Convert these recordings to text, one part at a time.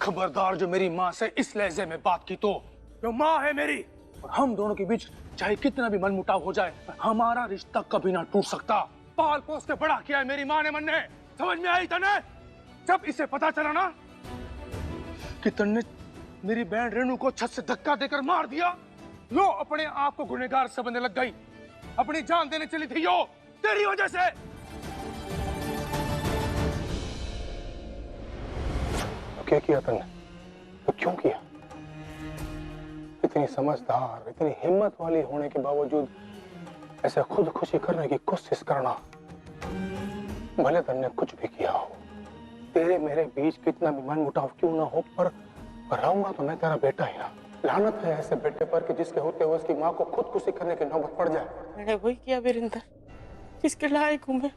खबरदार जो मेरी माँ से इस लहजे में बात की तो, जो माँ है मेरी, और हम दोनों के बीच चाहे कितना भी मनमुटाव हो जाए, हमारा रिश्ता कभी ना टूट सकता। पाल पोस के बड़ा किया है मेरी माँ ने मन ने, समझ में आई तने? जब इसे पता चला ना कि तन्ने मेरी बहन रेणु को छत से धक्का देकर मार दिया, यो अपने आप को गुनहगार समझने लग गई, अपनी जान देने चली थी यो तेरी वजह से। तो क्या किया तन्ने? तो क्यों किया? इतनी समझदार, इतनी हिम्मत वाली होने के बावजूद ऐसे खुदकुशी करने की कोशिश करना। भले तन्ने कुछ भी किया हो, तेरे मेरे बीच कितना भी मनमुटाव क्यों ना हो, पर रहूंगा तो मैं तेरा बेटा ही ना। लानत है ऐसे बेटे पर कि जिसके होते हुए उसकी माँ को खुदकुशी करने की नौबत पड़ जाए। मैंने वही किया वीरेंद्र, जिसके लायक हूँ मैं।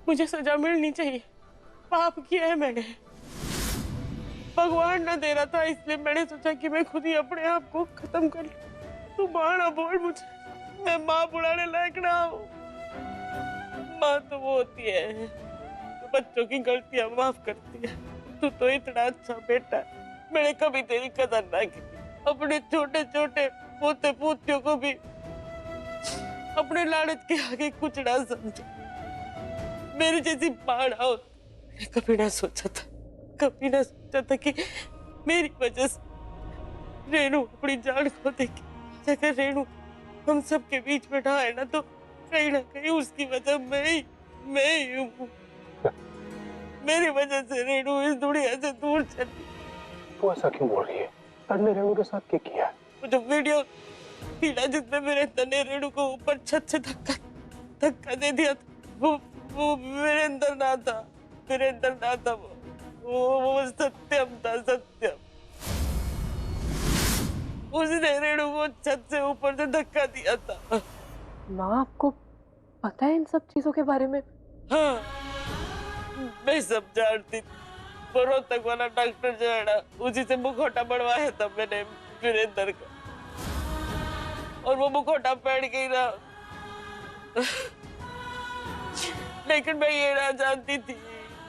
मुझे सजा मिलनी चाहिए। पाप किया है मैंने, भगवान न दे रहा था, इसलिए मैंने सोचा कि मैं खुद ही अपने आप को खत्म कर लूं। तू माँ ना बोल मुझे, मैं माँ बुलाने लायक ना हूँ। माँ तो वो होती है तो बच्चों की गलतियां माफ करती है। तू तो इतना अच्छा बेटा, मैंने कभी तेरी कदर ना की। अपने छोटे छोटे पोते पोतियों को भी अपने लानत के आगे कुछ ना समझो। मेरी जैसी माँ ना हो, मैंने कभी ना सोचा था कि मेरी वजह से रेणु अपनी जान खो देगी। अगर रेणु हम सबके बीच में ना है ना, तो कहीं ना कहीं उसकी वजह मैं ही हूँ। मेरी वजह से रेणु इस दुनिया से दूर चली। तू ऐसा क्यों बोल रही है? तन्ने रेणु के साथ क्या किया? वो जो वीडियो पीड़ा जिसमें मेरे तने रेणु को ऊपर छत से धक्का दे दिया था, वो वीरेंद्र ना था, वो सत्यम था, सत्यम। उसने रेणु को छत से ऊपर से धक्का दिया था। माँ, आपको पता है इन सब चीजों के बारे में? हाँ, मैं सब जानती थी। रोहतक वाला डॉक्टर जो है ना, उसी से मुखौटा बढ़वाया था मैंने वीरेंद्र का, और वो मुखौटा पहन के ही रहा। लेकिन मैं ये ना जानती थी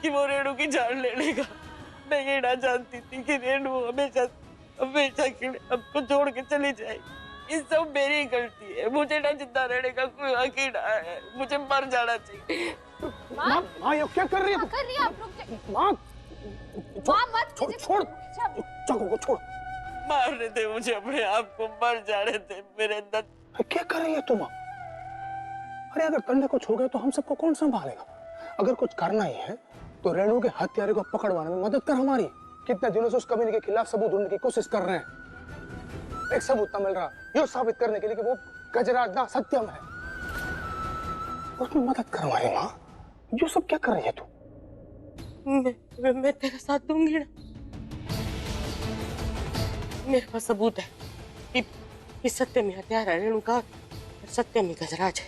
कि वो रेणु की जान ले लेगा। मैं ये ना जानती थी कि रेणु हमेशा के लिए हमको छोड़ के चली जाएगी। ये सब मेरी गलती है। मुझे ना जिंदा रहने का कोई हक ही ना है, मुझे मर जाना चाहिए। माँ ये क्या कर रही है? कर रही है आप लोग? माँ मत छोड़ चाकू को छोड़। मारने दे मुझे, अपने आप को मर जाने दे मेरे अंदर। क्या कर रही है तुम? अरे अगर तन्ने को छोड़ गए तो हम सबको कौन संभालेगा? अगर कुछ करना ही है तो रेणु के हत्यारे को पकड़वाने में मदद कर हमारी। कितने दिनों से उस कमीने के खिलाफ सबूत ढूंढने की कोशिश कर रहे हैं, एक सबूत न मिल रहा, ये साबित करने के लिए कि वो गजराज ना सत्यम है, उसमें मदद करवाए। माँ ये सब क्या कर रही है तू? मैं तेरा साथ दूंगी ना। मेरे पास सबूत है कि सत्यम ही हत्यारा है रेणु का, और सत्यम ही गजराज है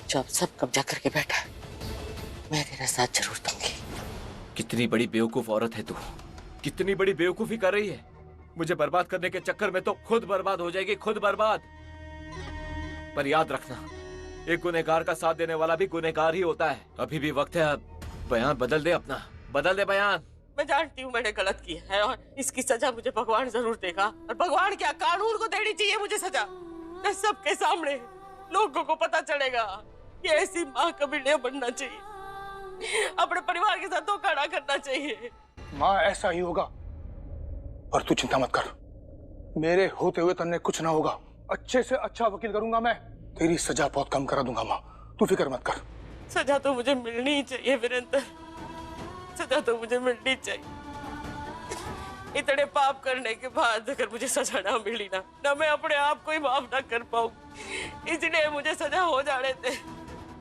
जो अब सब कब्जा करके बैठा है। मैं तेरा साथ जरूर दूंगी। कितनी बड़ी बेवकूफ औरत है तू, कितनी बड़ी बेवकूफी कर रही है। मुझे बर्बाद करने के चक्कर में तो खुद बर्बाद हो जाएगी, खुद बर्बाद। पर याद रखना, एक गुनहगार का साथ देने वाला भी गुनहगार ही होता है। अभी भी वक्त है, अब बयान बदल दे अपना, बदल दे बयान। मैं जानती हूँ मैंने गलत किया है, और इसकी सजा मुझे भगवान जरूर देगा। और भगवान क्या, कानून को देनी चाहिए मुझे सजा। मैं सबके सामने लोगों को पता चलेगा कि ऐसी माँ कभी नहीं बनना चाहिए, अपने परिवार के साथ धोखा ना करना चाहिए। माँ ऐसा ही होगा, और तू चिंता मत कर, मेरे होते हुए तन्ने कुछ ना होगा। अच्छे से अच्छा वकील करूंगा मैं, तेरी सजा बहुत कम करा दूंगा। माँ तू फिक्र मत कर। सजा तो मुझे मिलनी ही चाहिए वीरेंद्र, सजा तो मुझे मिलनी चाहिए। इतने पाप करने के बाद अगर मुझे सजा ना मिली ना मैं अपने आप को ही माफ ना कर पाऊँ। इसलिए मुझे सजा हो जाने दे,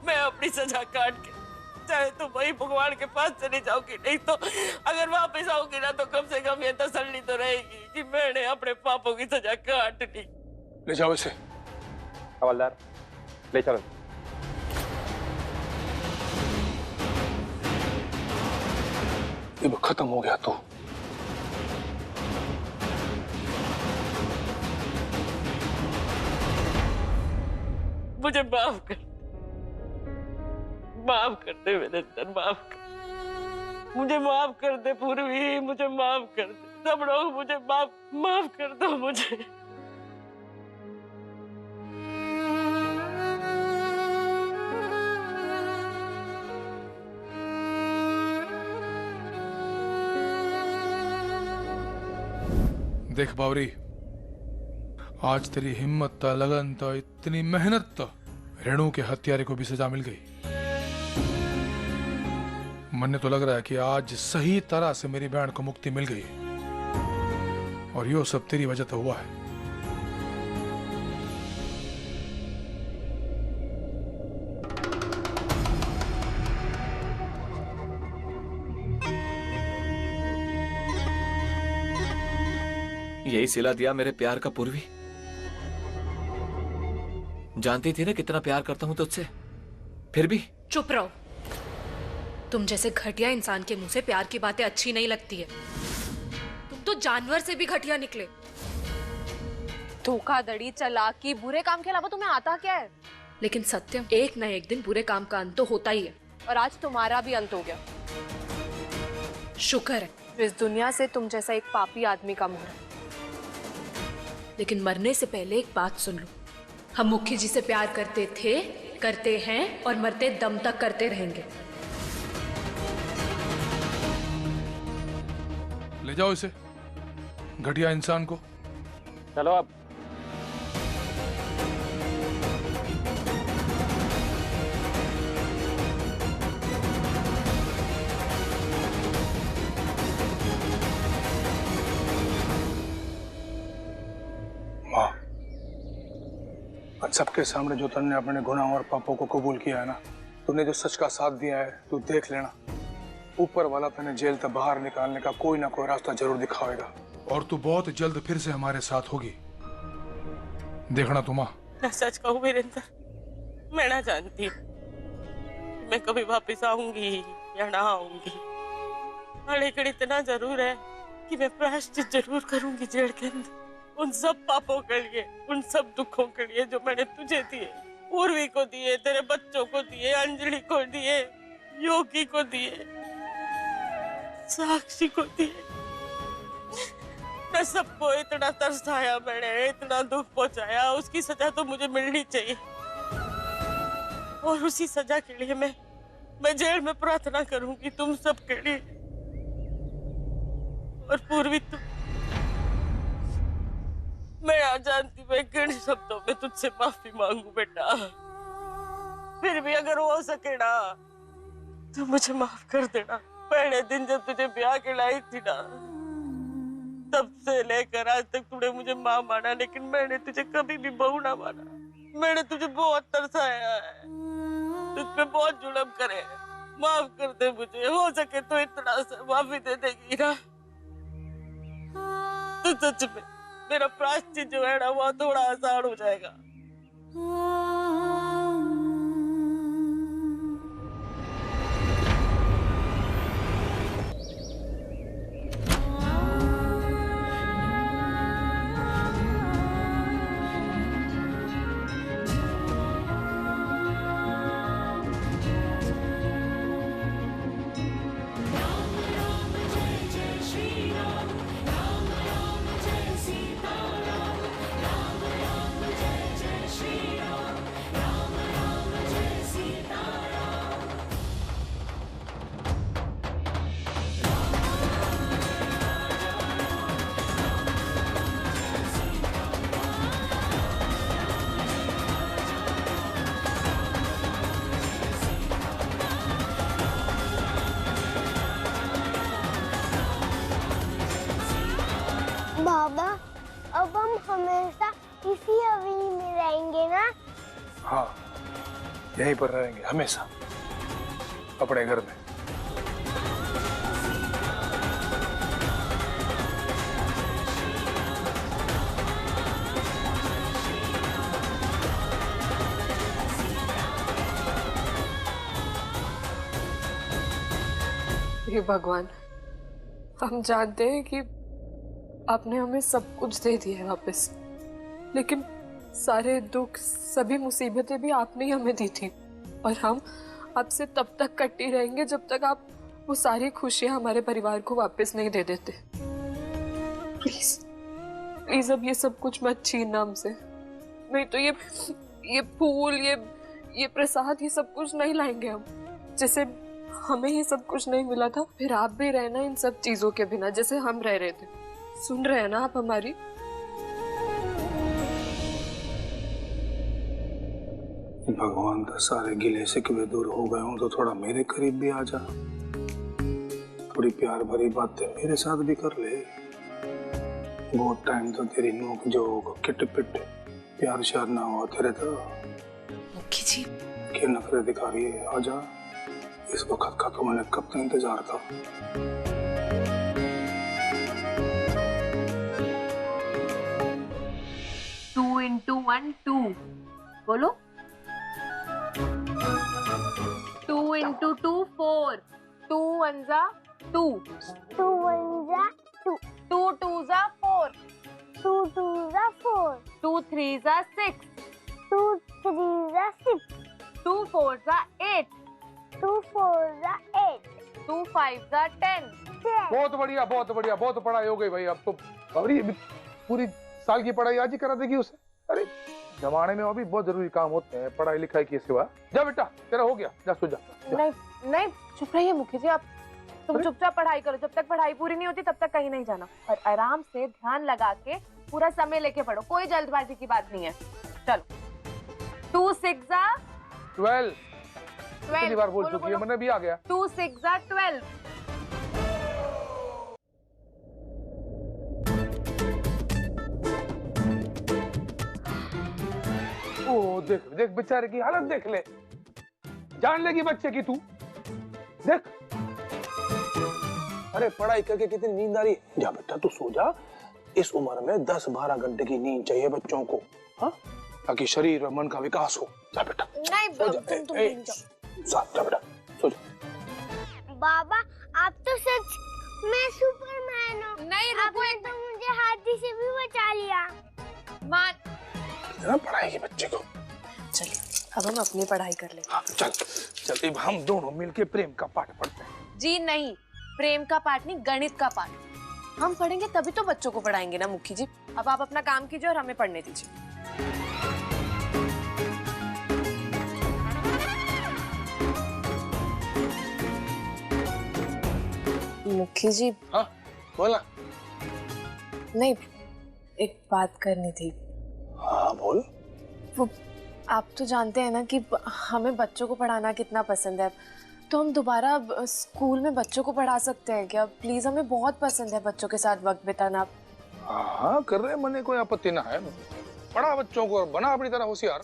मैं अपनी सजा काट के चाहे तो वही भगवान के पास चली जाऊंगी, नहीं तो अगर वापस आऊंगी ना तो कम से कम ये तसल्ली तो रहेगी कि मैंने अपने पापों की सजा काट ली। ले जाओ इसे। हवलदार ले चलो। अब खत्म हो गया तो मुझे माफ कर दे वीरेंद्र, माफ कर, मुझे माफ कर दे पूर्वी, मुझे माफ कर दे। सब लोग मुझे माफ कर दो मुझे। देख बावरी, आज तेरी हिम्मत था, लगन था, इतनी मेहनत था, रेणु के हत्यारे को भी सजा मिल गई। मन तो लग रहा है कि आज सही तरह से मेरी बहन को मुक्ति मिल गई और यो सब तेरी वजह तो हुआ है। यही सिला दिया मेरे प्यार का पूर्वी। जानती थी ना कितना प्यार करता हूं तुझसे, फिर भी। चुप रहो। तुम जैसे घटिया इंसान के मुंह से प्यार की बातें अच्छी नहीं लगती है। तुम तो जानवर से भी घटिया निकले। धोखाधड़ी, चालाकी, बुरे काम के अलावा तुम्हें आता क्या है? लेकिन सत्यम, एक न एक दिन बुरे काम का अंत तो होता ही है। और आज तुम्हारा भी अंत हो गया। शुक्र है। इस दुनिया से तुम जैसा एक पापी आदमी कम हो। लेकिन मरने से पहले एक बात सुन लो। हम मुखी जी से प्यार करते थे, करते हैं और मरते दम तक करते रहेंगे। ले जाओ इसे, घटिया इंसान को। चलो अब। माँ, आज सबके सामने जो तुमने अपने गुनाहों और पापों को कबूल किया है ना, तुमने जो सच का साथ दिया है, तू देख लेना, ऊपर वाला तुम्हें जेल से बाहर निकालने का कोई ना कोई रास्ता जरूर दिखाएगा और तू बहुत जल्द फिर से हमारे साथ होगी। देखना तू माँ। मैं सच कहूँ वीरेंद्र, मैं ना जानती मैं कभी वापस आऊंगी या ना आऊंगी। लेकिन इतना जरूर है कि मैं प्रायश्चित जरूर करूंगी जेल के अंदर, उन सब पापों के लिए, उन सब दुखों के लिए जो मैंने तुझे दिए, पूर्वी को दिए, तेरे बच्चों को दिए, अंजलि को दिए, योगी को दिए, साक्षी को दिए। मैं सबको इतना तरसाया, मैंने इतना दुख पहुंचाया, उसकी सजा तो मुझे मिलनी चाहिए। और उसी सजा के लिए मैं जेल में प्रार्थना करूंगी तुम सब के लिए। और पूर्वी तुम, मैं आ जानती मैं किन शब्दों में तुझसे माफी मांगू बेटा, फिर भी अगर हो सके ना तो मुझे माफ कर देना। पहले दिन जब तुझे ब्याह के लाई थी ना, तब से लेकर आज तक तूने मुझे माँ माना, लेकिन मैंने तुझे कभी भी बहू ना माना। मैंने तुझे बहुत तरसाया है, तुझ पे बहुत जुल्म करे। माफ कर दे मुझे, हो सके तो इतना सा माफी दे देगी ना तो सच में मेरा प्रायश्चित जो है ना वो थोड़ा आसान हो जाएगा। बाबा, अब हम हमेशा इसी हवेली में रहेंगे ना? हाँ, यहीं पर रहेंगे हमेशा, अपने घर में। हे भगवान, हम जानते हैं कि आपने हमें सब कुछ दे दिया है वापस, लेकिन सारे दुख, सभी मुसीबतें भी आपने ही हमें दी थी और हम आपसे तब तक कटी रहेंगे जब तक आप वो सारी खुशियां हमारे परिवार को वापस नहीं दे देते। प्लीज प्लीज अब ये सब कुछ मत छीनना हमसे, नहीं तो ये फूल, ये प्रसाद, ये सब कुछ नहीं लाएंगे हम। जैसे हमें ये सब कुछ नहीं मिला था, फिर आप भी रहना इन सब चीजों के बिना जैसे हम रह रहे थे। सुन रहे हैं ना आप हमारी? भगवान तो सारे गिले शिकवे दूर हो गए हों तो थोड़ा मेरे करीब भी आ जा, थोड़ी प्यार भरी बातें मेरे साथ भी कर ले। बहुत टाइम तो तेरी नोक जो किट पिट प्यार श्यार ना हुआ तेरे तो। मुखी जी क्या नखरे दिखा रही है, आजा। इस वक्त का तो मैंने कब तक इंतजार था। टू इंटू वन टू, बोलो। 2 इंटू 2 4, 2 1 जा 2, 2 1 जा 2, 2 2 जा 4, 2 2 जा 4, 2 3 जा 6, 2 3 जा 6, 2 4 जा 8, 2 4 जा 8, 2 5 जा 10। बहुत बढ़िया, बहुत बढ़िया, बहुत पढ़ाई हो गई भाई। अब तो बाबरी पूरी साल की पढ़ाई आज ही करा देगी उसे। अरे जमाने में अभी बहुत जरूरी काम होते हैं पढ़ाई लिखाई के सिवा। जा बेटा तेरा हो गया, जा सो जा। नहीं नहीं, चुप रहिए मुखी जी, आप तुम चुपचाप पढ़ाई करो। जब तक पढ़ाई पूरी नहीं होती तब तक कहीं नहीं जाना, और आराम से ध्यान लगा के पूरा समय लेके पढ़ो, कोई जल्दबाजी की बात नहीं है। चलो 2 6 जा 12, 12, पहली बार बोल चुकी है, मैंने भी आ गया। 2 6 जा 12। ओ देख देख बेचारे की हालत देख ले, जान लेगी बच्चे की तू। देख अरे पढ़ाई करके कितनी नींद आ रही है। जा बेटा तू सो जा। इस उम्र में 10-12 घंटे की नींद चाहिए बच्चों को, हाँ, ताकि शरीर और मन का विकास हो। जा बेटा नहीं सो जा। जा बेटा सो जा। बाबा आप तो सच में सुपरमैन हो। नहीं, आपने तो मुझे हाथी से भी बचा लिया। ना पढ़ाई के बच्चे को। चलिए अब हम अपनी पढ़ाई कर लेंगे। हाँ, चल चल अब हम दोनों मिलके प्रेम का पाठ पढ़ते हैं। जी नहीं, प्रेम का पाठ नहीं, गणित का पाठ हम पढ़ेंगे, तभी तो बच्चों को पढ़ाएंगे ना मुखी जी। अब आप अपना काम कीजिए और हमें पढ़ने दीजिए। मुखी जी। हाँ बोला। नहीं, एक बात करनी थी। हाँ बोल। वो आप तो जानते हैं ना कि हमें बच्चों को पढ़ाना कितना पसंद है, तो हम दोबारा स्कूल में बच्चों को पढ़ा सकते हैं क्या? प्लीज, हमें बहुत पसंद है बच्चों के साथ वक्त बिताना। हाँ कर रहे, मने कोई आपत्ति ना है। पढ़ा बच्चों को और बना अपनी तरह होशियार।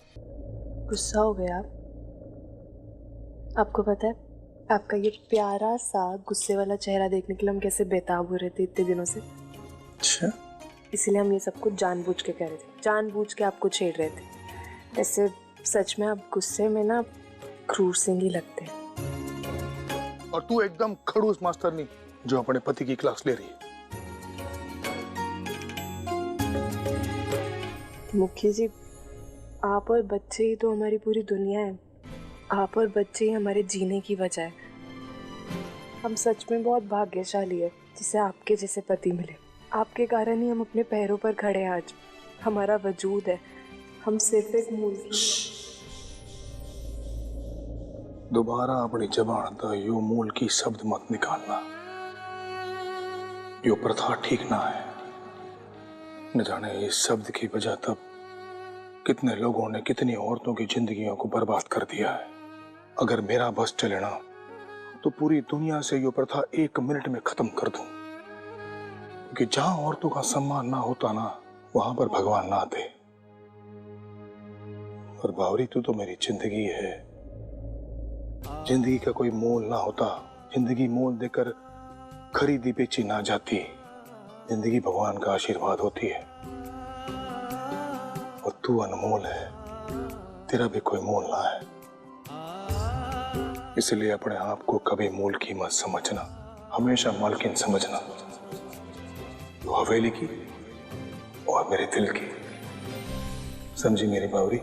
गुस्सा हो गया आप? आपको पता है आपका ये प्यारा सा गुस्से वाला चेहरा देखने के लिए हम कैसे बेताब हो रहे थे इतने दिनों से। अच्छा, इसलिए हम ये सब कुछ जानबूझ के कह रहे थे, जानबूझ के आपको छेड़ रहे थे। ऐसे सच में आप गुस्से में ना क्रूर सिंह ही लगते हैं। और तू एकदम खड़ूस मास्टर नहीं जो अपने पति की क्लास ले रही है। मुखी जी, आप और बच्चे ही तो हमारी पूरी दुनिया है। आप और बच्चे ही हमारे जीने की वजह है। हम सच में बहुत भाग्यशाली है जिसे आपके जैसे पति मिले। आपके कारण ही हम अपने पैरों पर खड़े हैं आज। हमारा वजूद है, हम सिर्फ एक मूल। दोबारा अपनी जबान तो यो मूल की शब्द मत निकालना। यो प्रथा ठीक ना है। न जाने इस शब्द की वजह तब कितने लोगों ने कितनी औरतों की जिंदगियों को बर्बाद कर दिया है। अगर मेरा बस चले ना तो पूरी दुनिया से यो प्रथा 1 मिनट में खत्म कर दूं। क्योंकि जहां औरतों का सम्मान ना होता ना, वहां पर भगवान ना आते। और बावरी तू तो मेरी जिंदगी है। जिंदगी का कोई मोल ना होता, जिंदगी मोल देकर खरीदी बेची ना जाती। जिंदगी भगवान का आशीर्वाद होती है और तू अनमोल है, तेरा भी कोई मोल ना है। इसलिए अपने आप को कभी मोल की मत समझना, हमेशा मालकिन समझना। तो हवेली की और मेरे दिल की, समझी मेरी बावरी?